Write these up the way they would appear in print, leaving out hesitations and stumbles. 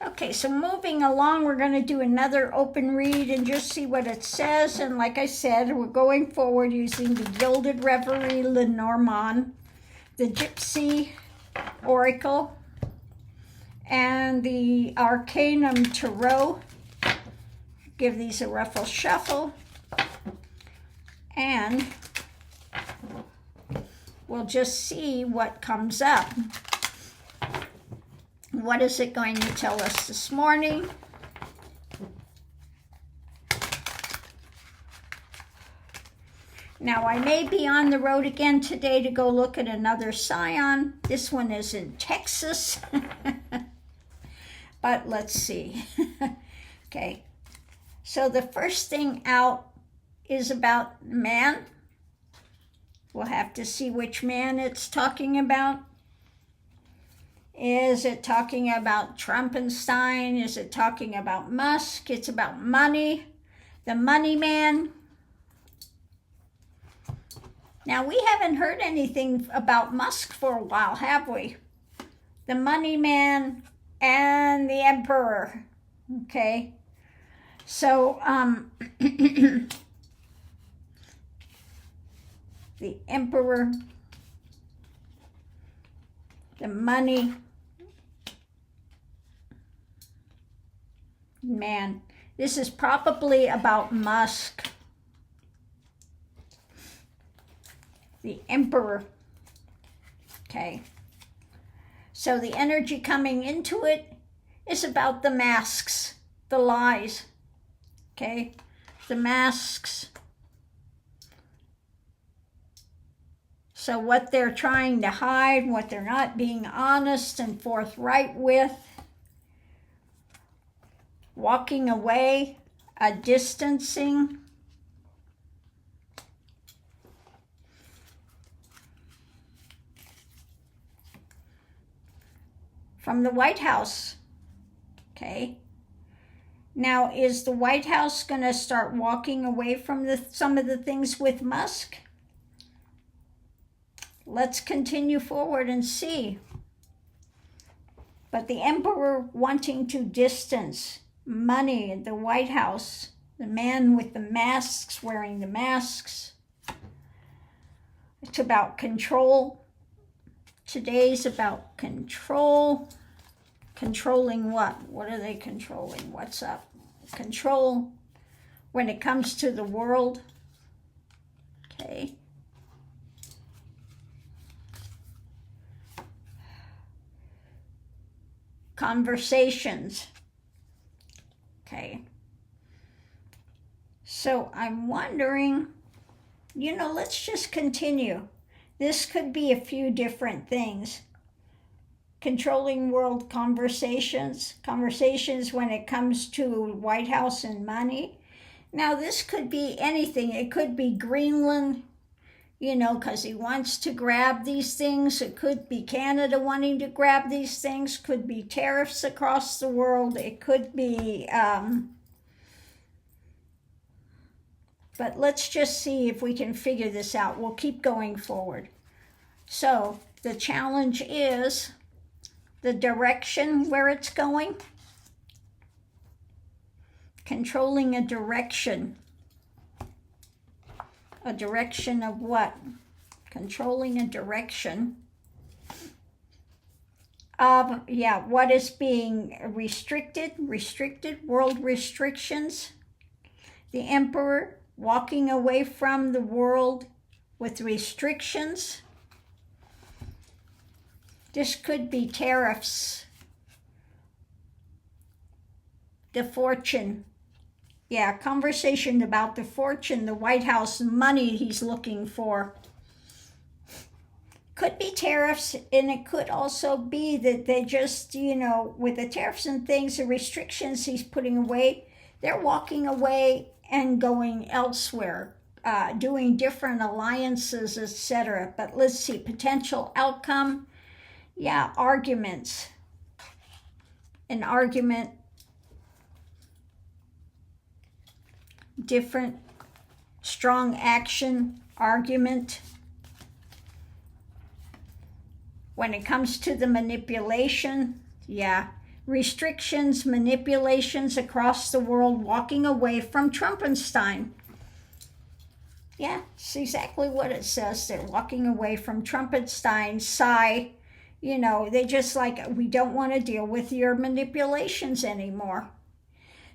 Okay, so moving along, we're going to do another open read and just see what it says. And like I said, we're going forward using the Gilded Reverie Lenormand, the Gypsy Oracle, and the Arcanum Tarot. Give these a ruffle shuffle. And we'll just see what comes up. What is it going to tell us this morning? Now, I may be on the road again today to go look at another scion. This one is in Texas. But let's see. Okay. So the first thing out is about man. We'll have to see which man it's talking about. Is it talking about Trumpenstein? Is it talking about Musk? It's about money, the money man. Now, we haven't heard anything about Musk for a while, have we? The money man and the emperor, okay? So, the emperor, the money man. This is probably about Musk. The emperor. Okay. So the energy coming into it is about the masks, the lies. Okay. The masks. So what they're trying to hide, what they're not being honest and forthright with. Walking away, a distancing. From the White House. Okay. Now, is the White House going to start walking away from some of the things with Musk? Let's continue forward and see. But the emperor wanting to distance. Money, the White House, the man with the masks, wearing the masks. It's about control. Today's about control. Controlling what? What are they controlling? What's up? Control when it comes to the world. Okay. Conversations. Okay. So I'm wondering, let's just continue. This could be a few different things. Controlling world conversations when it comes to White House and money. Now, this could be anything. It could be Greenland, because he wants to grab these things. It could be Canada wanting to grab these things. Could be tariffs across the world. It could be, but let's just see if we can figure this out. We'll keep going forward. So the challenge is the direction where it's going. Controlling a direction. A direction of what? Controlling a direction of, what is being restricted, world restrictions. The emperor walking away from the world with restrictions. This could be tariffs. The fortune. Conversation about the fortune, the White House money he's looking for. Could be tariffs, and it could also be that they just, with the tariffs and things, the restrictions he's putting away, they're walking away and going elsewhere, doing different alliances, etc. But let's see, potential outcome. Arguments. An argument. Different strong action, argument. When it comes to the manipulation, restrictions, manipulations across the world, walking away from Trumpenstein. Yeah, it's exactly what it says. They're walking away from Trumpenstein, Psi. You know, they just like, we don't want to deal with your manipulations anymore.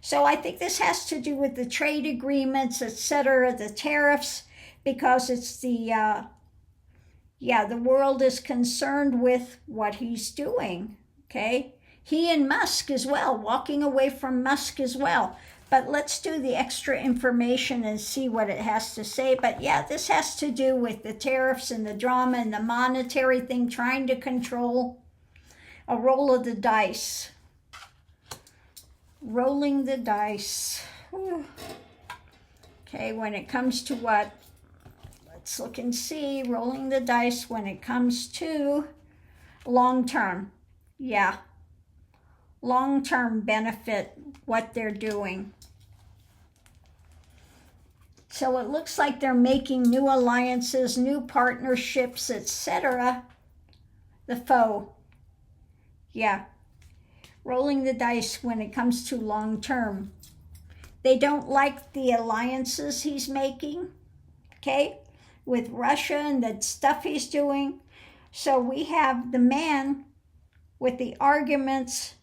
So I think this has to do with the trade agreements, etc., the tariffs, because it's the world is concerned with what he's doing, okay? He and Musk as well, walking away from Musk as well. But let's do the extra information and see what it has to say. But yeah, this has to do with the tariffs and the drama and the monetary thing, trying to control a roll of the dice. Rolling the dice. Whew. Okay, when it comes to what? Let's look and see. Rolling the dice when it comes to long term. Yeah. Long-term benefit, what they're doing. So it looks like they're making new alliances, new partnerships, etc. The foe. Yeah. Rolling the dice when it comes to long-term. They don't like the alliances he's making, okay, with Russia and the stuff he's doing. So we have the man with the arguments.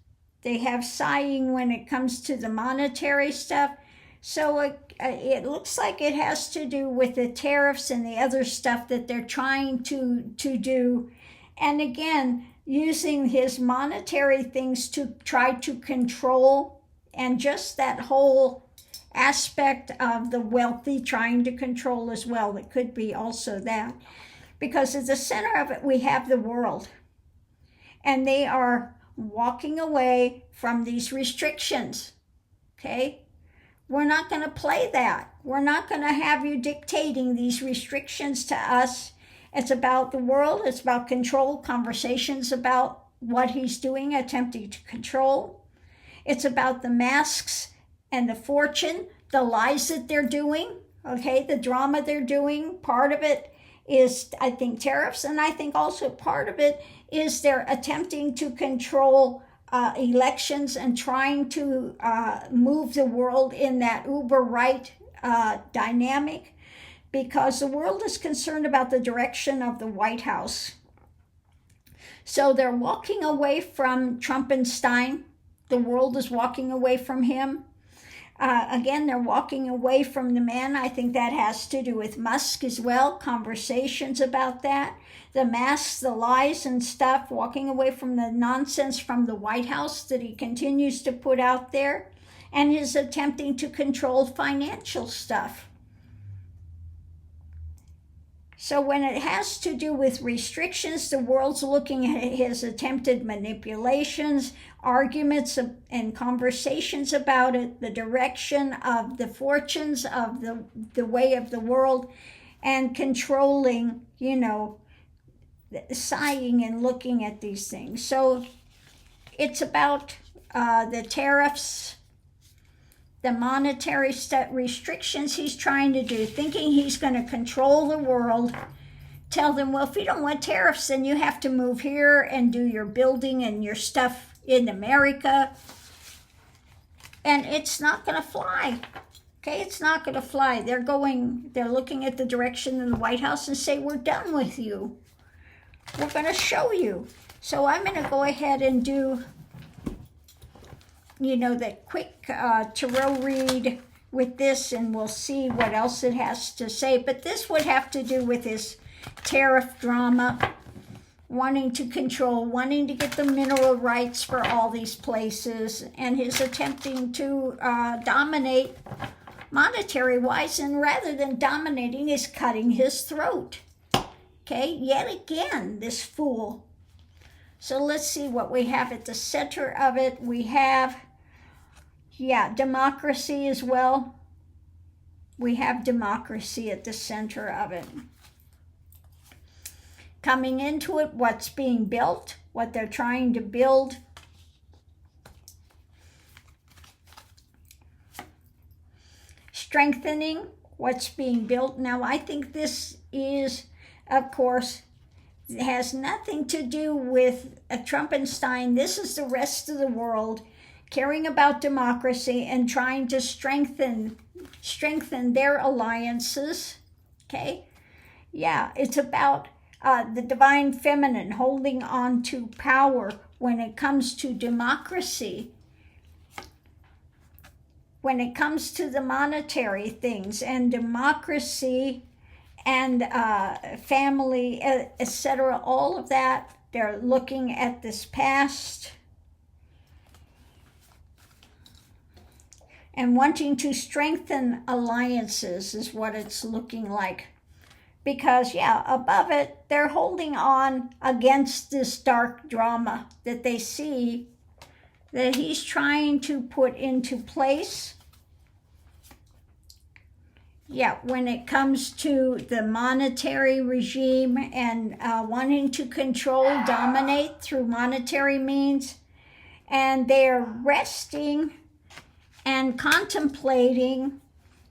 They have sighing when it comes to the monetary stuff. So it looks like it has to do with the tariffs and the other stuff that they're trying to do. And again, using his monetary things to try to control, and just that whole aspect of the wealthy trying to control as well. It could be also that. Because at the center of it, we have the world. And they are walking away from these restrictions, okay? We're not going to play that. We're not going to have you dictating these restrictions to us. It's about the world. It's about control, conversations about what he's doing, attempting to control. It's about the masks and the fortune, the lies that they're doing, okay, the drama they're doing. Part of it is, I think, tariffs, and I think also part of it is they're attempting to control elections and trying to move the world in that uber right dynamic, because the world is concerned about the direction of the White House. So they're walking away from Trumpenstein. The world is walking away from him. Again, they're walking away from the man. I think that has to do with Musk as well, conversations about that. The masks, the lies and stuff, walking away from the nonsense from the White House that he continues to put out there, and is attempting to control financial stuff. So when it has to do with restrictions, the world's looking at his attempted manipulations, arguments and conversations about it, the direction of the fortunes of the way of the world, and controlling, sighing and looking at these things. So it's about the tariffs, the monetary restrictions he's trying to do, thinking he's going to control the world. Tell them, well, if you don't want tariffs, then you have to move here and do your building and your stuff in America. And it's not going to fly. Okay, it's not going to fly. They're looking at the direction in the White House and say, we're done with you. We're going to show you. So I'm going to go ahead and do, the quick tarot read with this, and we'll see what else it has to say. But this would have to do with his tariff drama, wanting to control, wanting to get the mineral rights for all these places, and his attempting to dominate monetary-wise, and rather than dominating, is cutting his throat. Okay, yet again, this fool. So let's see what we have at the center of it. We have, democracy as well. We have democracy at the center of it. Coming into it, what's being built, what they're trying to build. Strengthening what's being built. Now, I think this is, of course, It has nothing to do with Trumpenstein. This is the rest of the world caring about democracy and trying to strengthen their alliances. Okay? Yeah, it's about the divine feminine holding on to power when it comes to democracy, when it comes to the monetary things and democracy and family, etc., all of that. They're looking at this past and wanting to strengthen alliances is what it's looking like. Because, yeah, above it, they're holding on against this dark drama that they see that he's trying to put into place. Yeah, when it comes to the monetary regime and wanting to control, dominate through monetary means. And they're resting and contemplating,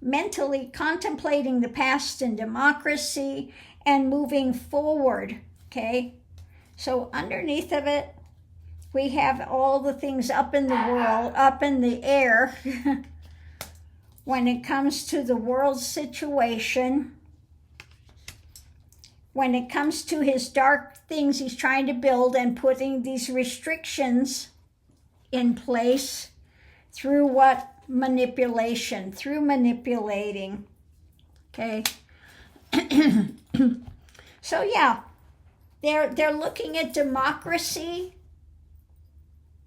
mentally contemplating the past and democracy and moving forward, okay? So underneath of it, we have all the things up in the world, up in the air, when it comes to the world situation, when it comes to his dark things he's trying to build and putting these restrictions in place through what? Manipulation, through manipulating, okay? So yeah, they're looking at democracy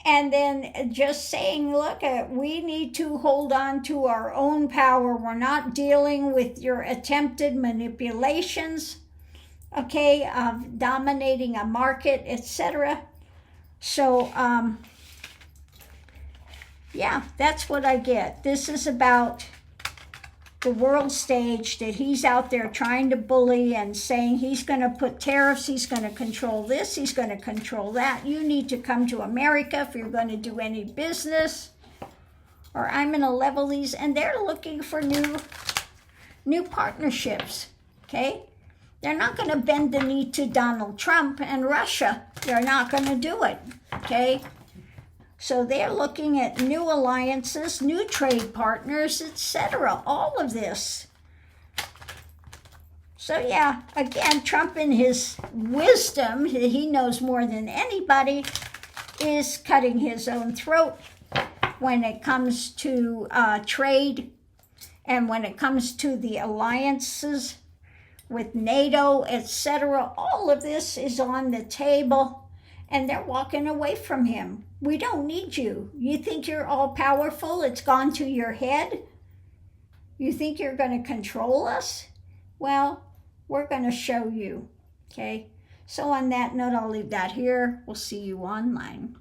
and then just saying, look, we need to hold on to our own power. We're not dealing with your attempted manipulations, okay, of dominating a market, etc. So, yeah, that's what I get. This is about the world stage that he's out there trying to bully and saying he's going to put tariffs, he's going to control this, he's going to control that. You need to come to America if you're going to do any business, or I'm going to level these. And they're looking for new partnerships, okay? They're not going to bend the knee to Donald Trump and Russia. They're not going to do it, okay? So they're looking at new alliances, new trade partners, etc. All of this. So yeah, again, Trump in his wisdom, he knows more than anybody, is cutting his own throat when it comes to trade and when it comes to the alliances with NATO, etc. All of this is on the table. And they're walking away from him. We don't need you. You think you're all powerful? It's gone to your head? You think you're going to control us? Well, we're going to show you. Okay? So on that note, I'll leave that here. We'll see you online.